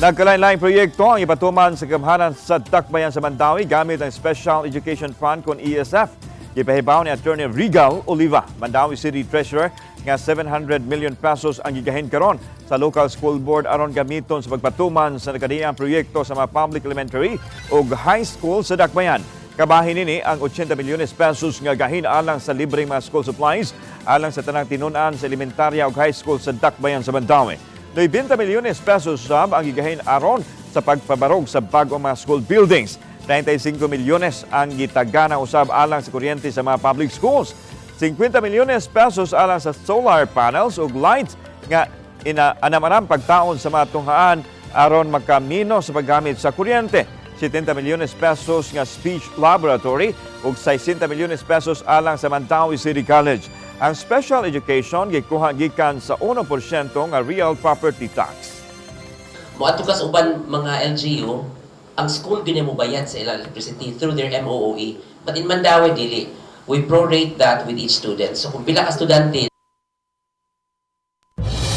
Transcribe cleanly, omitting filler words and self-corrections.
Nagkalain-laing proyekto ang ipatuman sa kagamhanan sa dakbayan sa Mandaue gamit ang Special Education Fund kon ESF. Gipahibaw ni Attorney Regal, Oliva, Mandaue City Treasurer nga 700 million pesos ang gigahin karon sa local school board aron gamiton sa pagpatuman sa nakadiyang proyekto sa mga public elementary o high school sa dakbayan. Kabahin nini ang 80 milyones pesos nga gahin alang sa libreng mga school supplies alang sa tanang tinun-an sa elementarya ug high school sa dakbayan sa Mandaue. 20 milyones pesos sab ang gigahin aron sa pagpabarog sa bagong mga school buildings. 35 milyones ang gitagana usab alang sa kuryente sa mga public schools. 50 milyones pesos alang sa solar panels ug lights nga inaanamanang pagtaon sa mga tunghaan aron makamino sa paggamit sa kuryente. 70 milyones pesos nga speech laboratory ug 60 milyones pesos alang sa Mandaue City College. Ang special education gikuha gikan sa 1% nga real property tax. Moadto kas uban mga LGU, ang school gini mo bayad sa ilang electricity through their MOOE. But in Mandaue dili, we prorate that with each student. So kung pila ka estudyante